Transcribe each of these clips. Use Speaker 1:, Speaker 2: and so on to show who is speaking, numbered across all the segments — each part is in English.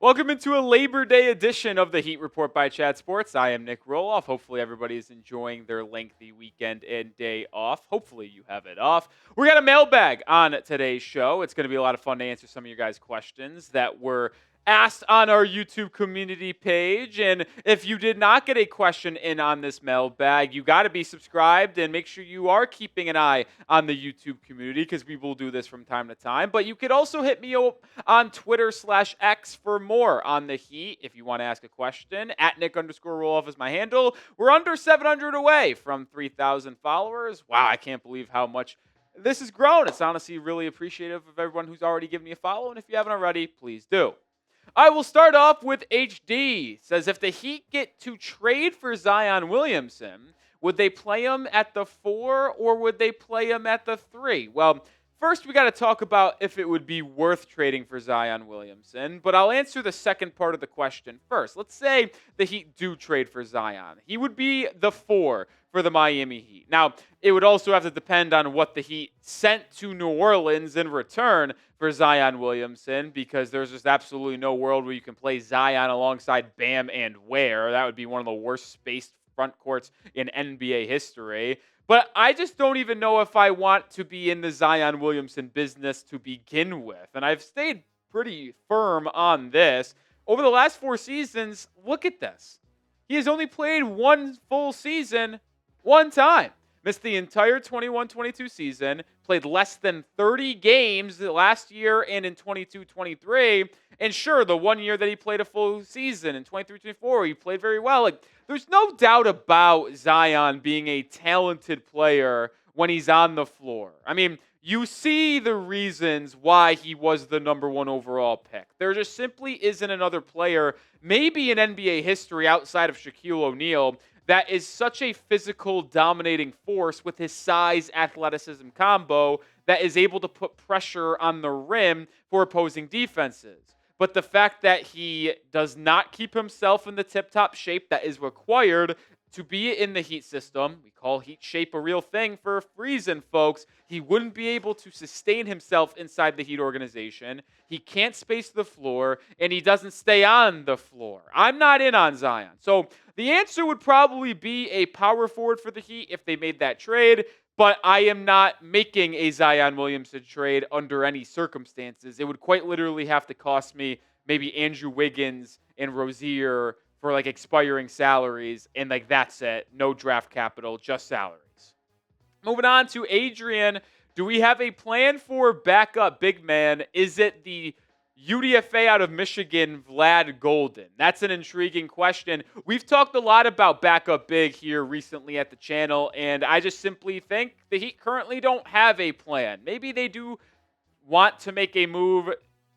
Speaker 1: Welcome into a Labor Day edition of the Heat Report by Chat Sports. I am Nic Rohloff. Hopefully everybody is enjoying their lengthy weekend and day off. Hopefully you have it off. We got a mailbag on today's show. It's going to be a lot of fun to answer some of your guys' questions that were asked on our YouTube community page. And if you did not get a question in on this mailbag, you got to be subscribed and make sure you are keeping an eye on the YouTube community because we will do this from time to time. But you could also hit me up on Twitter/X for more on the Heat if you want to ask a question. At Nic_Rohloff is my handle. We're under 700 away from 3,000 followers. Wow, I can't believe how much this has grown. It's honestly really appreciative of everyone who's already given me a follow. And if you haven't already, please do. I will start off with HD. Says, if the Heat get to trade for Zion Williamson, would they play him at the 4 or would they play him at the 3? Well, first we got to talk about if it would be worth trading for Zion Williamson, but I'll answer the second part of the question first. Let's say the Heat do trade for Zion. He would be the 4 for the Miami Heat. Now, it would also have to depend on what the Heat sent to New Orleans in return for Zion Williamson, because there's just absolutely no world where you can play Zion alongside Bam and Ware. That would be one of the worst spaced front courts in NBA history. But I just don't even know if I want to be in the Zion Williamson business to begin with. And I've stayed pretty firm on this. Over the last 4 seasons, look at this. He has only played one full season one time. Missed the entire 21-22 season, played less than 30 games last year and in 22-23. And sure, the 1 year that he played a full season in 23-24, he played very well. Like, there's no doubt about Zion being a talented player when he's on the floor. I mean, you see the reasons why he was the number 1 overall pick. There just simply isn't another player, maybe in NBA history outside of Shaquille O'Neal, that is such a physical dominating force with his size athleticism combo that is able to put pressure on the rim for opposing defenses. But the fact that he does not keep himself in the tip-top shape that is required to be in the Heat system, we call Heat shape a real thing for a reason, folks. He wouldn't be able to sustain himself inside the Heat organization. He can't space the floor, and he doesn't stay on the floor. I'm not in on Zion. So the answer would probably be a power forward for the Heat if they made that trade, but I am not making a Zion Williamson trade under any circumstances. It would quite literally have to cost me maybe Andrew Wiggins and Rozier for like expiring salaries, and like that's it. No draft capital, just salaries. Moving on to Adrian. Do we have a plan for backup big man? Is it the UDFA out of Michigan, Vlad Golden? That's an intriguing question. We've talked a lot about backup big here recently at the channel, and I just simply think the Heat currently don't have a plan. Maybe they do want to make a move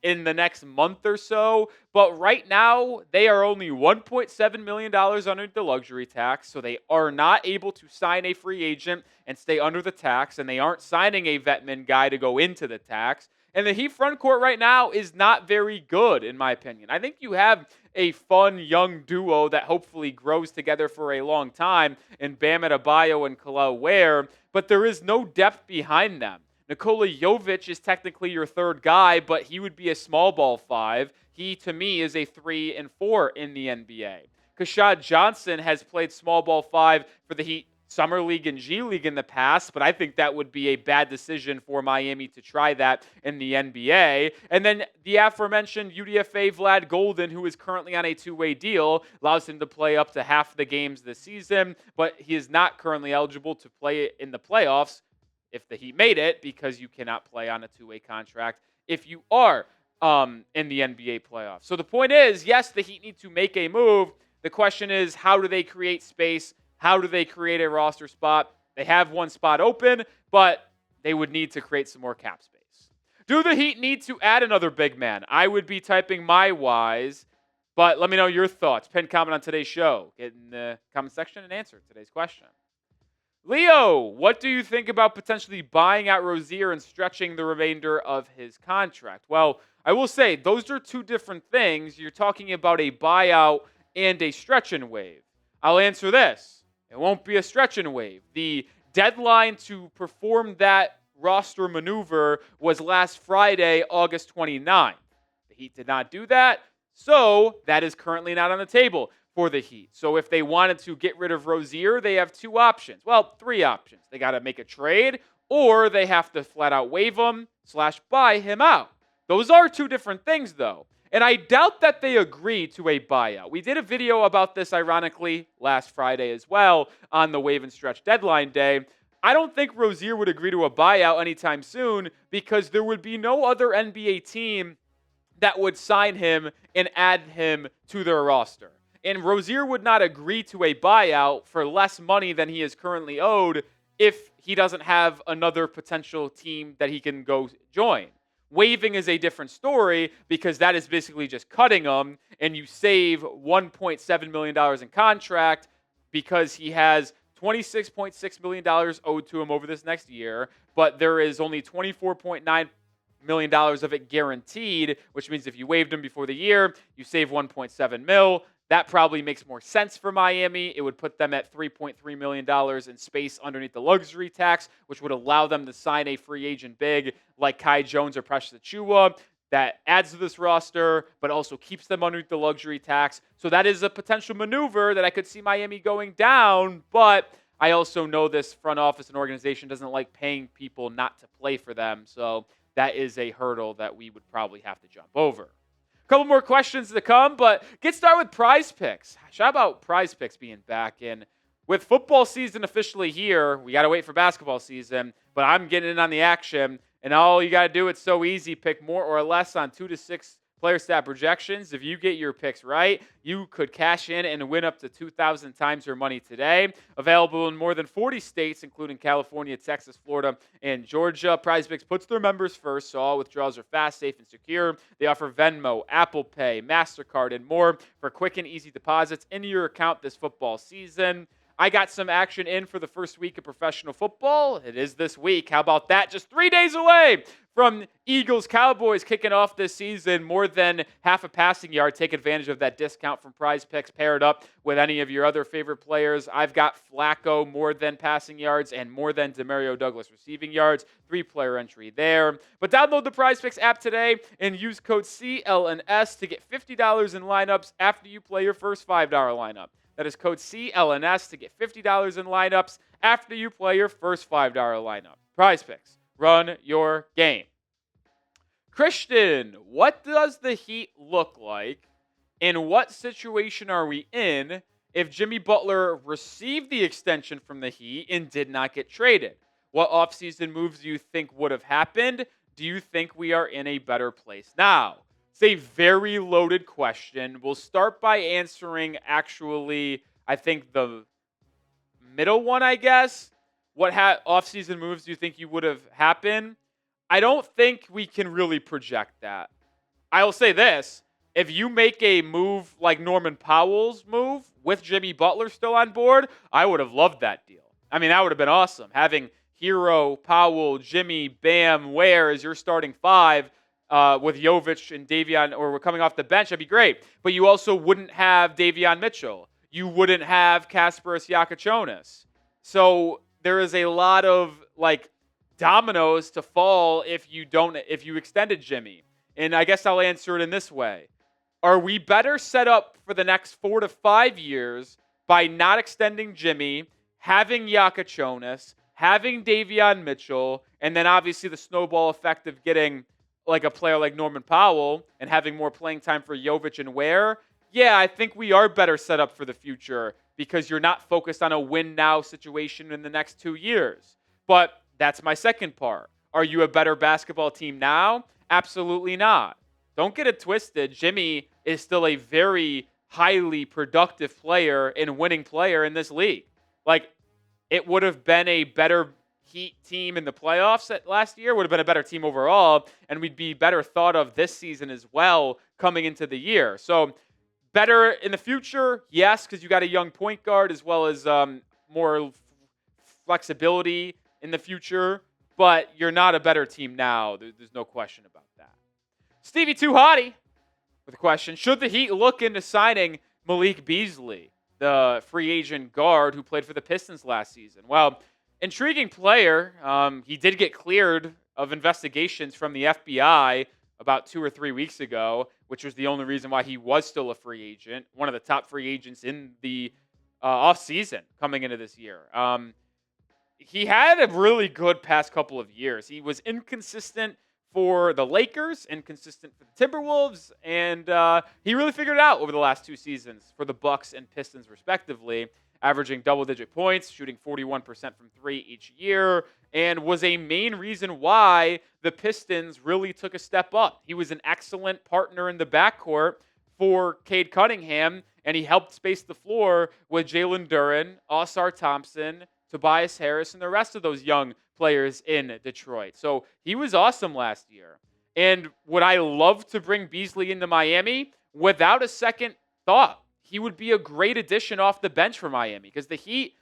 Speaker 1: in the next month or so, but right now they are only $1.7 million under the luxury tax, so they are not able to sign a free agent and stay under the tax, and they aren't signing a vetman guy to go into the tax. And the Heat front court right now is not very good, in my opinion. I think you have a fun young duo that hopefully grows together for a long time in Bam Adebayo and Kel'el Ware, but there is no depth behind them. Nikola Jovic is technically your third guy, but he would be a small ball 5. He, to me, is a 3 and 4 in the NBA. Kashad Johnson has played small ball 5 for the Heat Summer League and G League in the past, but I think that would be a bad decision for Miami to try that in the NBA. And then the aforementioned UDFA Vlad Golden, who is currently on a 2-way deal, allows him to play up to half the games this season, but he is not currently eligible to play in the playoffs if the Heat made it, because you cannot play on a 2-way contract if you are in the NBA playoffs. So the point is, yes, the Heat need to make a move. The question is, how do they create space? How do they create a roster spot? They have one spot open, but they would need to create some more cap space. Do the Heat need to add another big man? I would be typing my whys, but let me know your thoughts. Pin comment on today's show. Get in the comment section and answer today's question. Leo, what do you think about potentially buying out Rozier and stretching the remainder of his contract? Well, I will say those are two different things. You're talking about a buyout and a stretch and waive. I'll answer this. It won't be a stretch and waive. The deadline to perform that roster maneuver was last Friday, August 29th. The Heat did not do that, So that is currently not on the table for the Heat. So if they wanted to get rid of Rozier, they have two options. Well, three options. They got to make a trade, or they have to flat out waive him / buy him out. Those are two different things, though. And I doubt that they agree to a buyout. We did a video about this, ironically, last Friday as well on the waive and stretch deadline day. I don't think Rozier would agree to a buyout anytime soon because there would be no other NBA team that would sign him and add him to their roster. And Rozier would not agree to a buyout for less money than he is currently owed if he doesn't have another potential team that he can go join. Waiving is a different story because that is basically just cutting him, and you save $1.7 million in contract because he has $26.6 million owed to him over this next year, but there is only $24.9 million of it guaranteed, which means if you waived him before the year, you save 1.7 mil. That probably makes more sense for Miami. It would put them at $3.3 million in space underneath the luxury tax, which would allow them to sign a free agent big like Kai Jones or Precious Achiuwa. That adds to this roster, but also keeps them underneath the luxury tax. So that is a potential maneuver that I could see Miami going down, but I also know this front office and organization doesn't like paying people not to play for them. So that is a hurdle that we would probably have to jump over. A couple more questions to come, but get started with PrizePicks. How about PrizePicks being back in? With football season officially here, we got to wait for basketball season, but I'm getting in on the action, and all you got to do, it's so easy. Pick more or less on 2 to 6 player stat projections. If you get your picks right, you could cash in and win up to 2,000 times your money today. Available in more than 40 states, including California, Texas, Florida, and Georgia. PrizePicks puts their members first, so all withdrawals are fast, safe, and secure. They offer Venmo, Apple Pay, MasterCard, and more for quick and easy deposits into your account this football season. I got some action in for the first week of professional football. It is this week. How about that? Just 3 days away from Eagles-Cowboys kicking off this season. More than half a passing yard. Take advantage of that discount from PrizePicks. Pair it up with any of your other favorite players. I've got Flacco more than passing yards and more than Demario Douglas receiving yards. 3-player entry there. But download the PrizePicks app today and use code CLNS to get $50 in lineups after you play your first $5 lineup. That is code CLNS to get $50 in lineups after you play your first $5 lineup. PrizePicks. Run your game. Christian, what does the Heat look like? In what situation are we in if Jimmy Butler received the extension from the Heat and did not get traded? What offseason moves do you think would have happened? Do you think we are in a better place now? It's a very loaded question. We'll start by answering actually, I think, the middle one, I guess. What offseason moves do you think you would have happened? I don't think we can really project that. I'll say this. If you make a move like Norman Powell's move with Jimmy Butler still on board, I would have loved that deal. I mean, that would have been awesome. Having Hero, Powell, Jimmy, Bam, Ware as your starting five with Jovic and Davion, or we're coming off the bench, that'd be great. But you also wouldn't have Davion Mitchell. You wouldn't have Kasparas Giacochonis. So there is a lot of dominoes to fall if you extended Jimmy. And I guess I'll answer it in this way. Are we better set up for the next 4 to 5 years by not extending Jimmy, having Giacochonis, having Davion Mitchell, and then obviously the snowball effect of getting a player like Norman Powell and having more playing time for Jovic and Ware? Yeah, I think we are better set up for the future because you're not focused on a win-now situation in the next 2 years. But that's my second part. Are you a better basketball team now? Absolutely not. Don't get it twisted. Jimmy is still a very highly productive player and winning player in this league. It would have been a better Heat team in the playoffs last year, would have been a better team overall, and we'd be better thought of this season as well coming into the year. So better in the future, yes, because you got a young point guard as well as more flexibility in the future, but you're not a better team now. There's no question about that. Stevie Too Hottie with a question. Should the Heat look into signing Malik Beasley, the free agent guard who played for the Pistons last season? Well, intriguing player. He did get cleared of investigations from the FBI about 2 or 3 weeks ago, which was the only reason why he was still a free agent, one of the top free agents in the offseason coming into this year. He had a really good past couple of years. He was inconsistent for the Lakers, inconsistent for the Timberwolves, and he really figured it out over the last 2 seasons for the Bucks and Pistons, respectively, averaging double-digit points, shooting 41% from 3 each year, and was a main reason why the Pistons really took a step up. He was an excellent partner in the backcourt for Cade Cunningham, and he helped space the floor with Jalen Duren, Ausar Thompson, Tobias Harris, and the rest of those young players in Detroit. So he was awesome last year. And would I love to bring Beasley into Miami? Without a second thought. He would be a great addition off the bench for Miami because the Heat,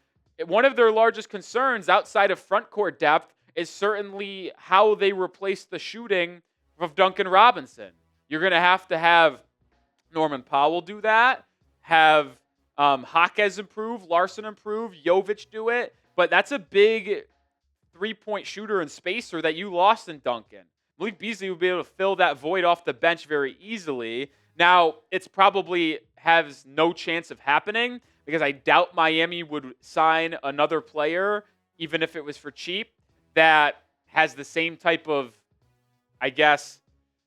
Speaker 1: one of their largest concerns outside of front court depth is certainly how they replace the shooting of Duncan Robinson. You're going to have Norman Powell do that, have Jaquez improve, Larson improve, Jovic do it, but that's a big three-point shooter and spacer that you lost in Duncan. Malik Beasley would be able to fill that void off the bench very easily. Now, it's probably has no chance of happening because I doubt Miami would sign another player, even if it was for cheap, that has the same type of, I guess,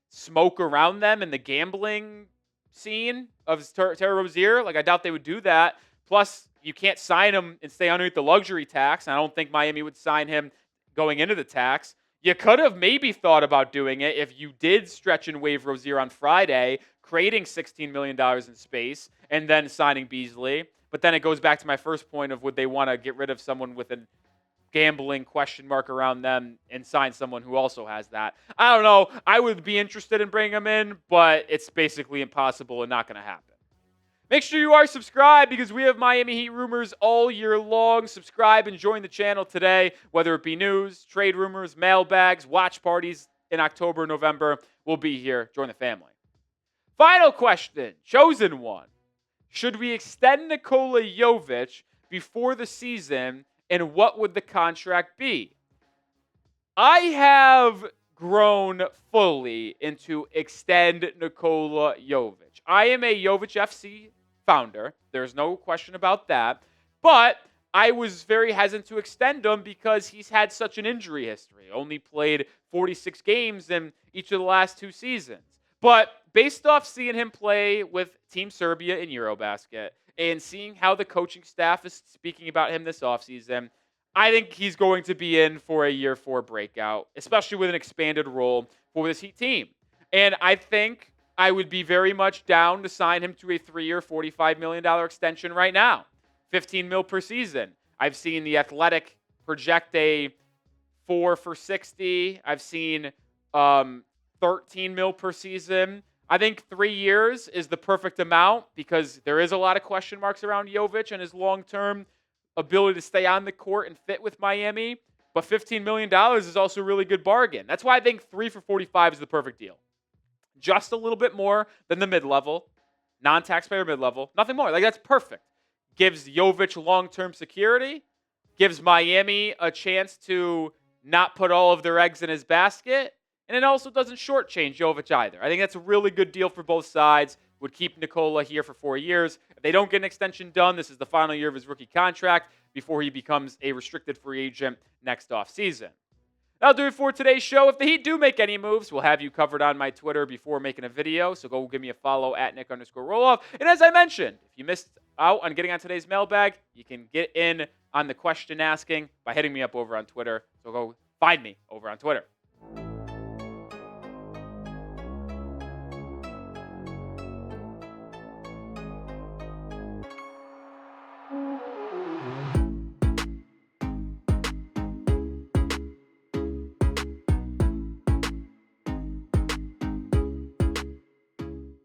Speaker 1: smoke around them in the gambling scene of Terry Rozier. Like, I doubt they would do that. Plus, you can't sign him and stay underneath the luxury tax. And I don't think Miami would sign him going into the tax. You could have maybe thought about doing it if you did stretch and waive Rozier on Friday, creating $16 million in space, and then signing Beasley. But then it goes back to my first point of would they want to get rid of someone with a gambling question mark around them and sign someone who also has that. I don't know. I would be interested in bringing him in, but it's basically impossible and not going to happen. Make sure you are subscribed because we have Miami Heat rumors all year long. Subscribe and join the channel today, whether it be news, trade rumors, mailbags, watch parties in October, November. We'll be here. Join the family. Final question, chosen one. Should we extend Nikola Jovic before the season, and what would the contract be? I have grown fully into extend Nikola Jovic. I am a Jovic FC founder. There's no question about that. But I was very hesitant to extend him because he's had such an injury history. Only played 46 games in each of the last 2 seasons. But based off seeing him play with Team Serbia in Eurobasket and seeing how the coaching staff is speaking about him this offseason, I think he's going to be in for a year 4 breakout, especially with an expanded role for this Heat team. And I think I would be very much down to sign him to a 3-year, $45 million extension right now. $15 million per season. I've seen The Athletic project a 4 for $60. I've seen $13 million per season. I think 3 years is the perfect amount because there is a lot of question marks around Jovic and his long-term ability to stay on the court and fit with Miami. But $15 million is also a really good bargain. That's why I think 3 for $45 is the perfect deal. Just a little bit more than the mid-level, non-taxpayer mid-level. Nothing more. Like, that's perfect. Gives Jovic long-term security. Gives Miami a chance to not put all of their eggs in his basket. And it also doesn't shortchange Jovic either. I think that's a really good deal for both sides. Would keep Nikola here for 4 years. If they don't get an extension done, this is the final year of his rookie contract before he becomes a restricted free agent next offseason. That'll do it for today's show. If the Heat do make any moves, we'll have you covered on my Twitter before making a video. So go give me a follow at Nic_Rohloff. And as I mentioned, if you missed out on getting on today's mailbag, you can get in on the question asking by hitting me up over on Twitter. So go find me over on Twitter.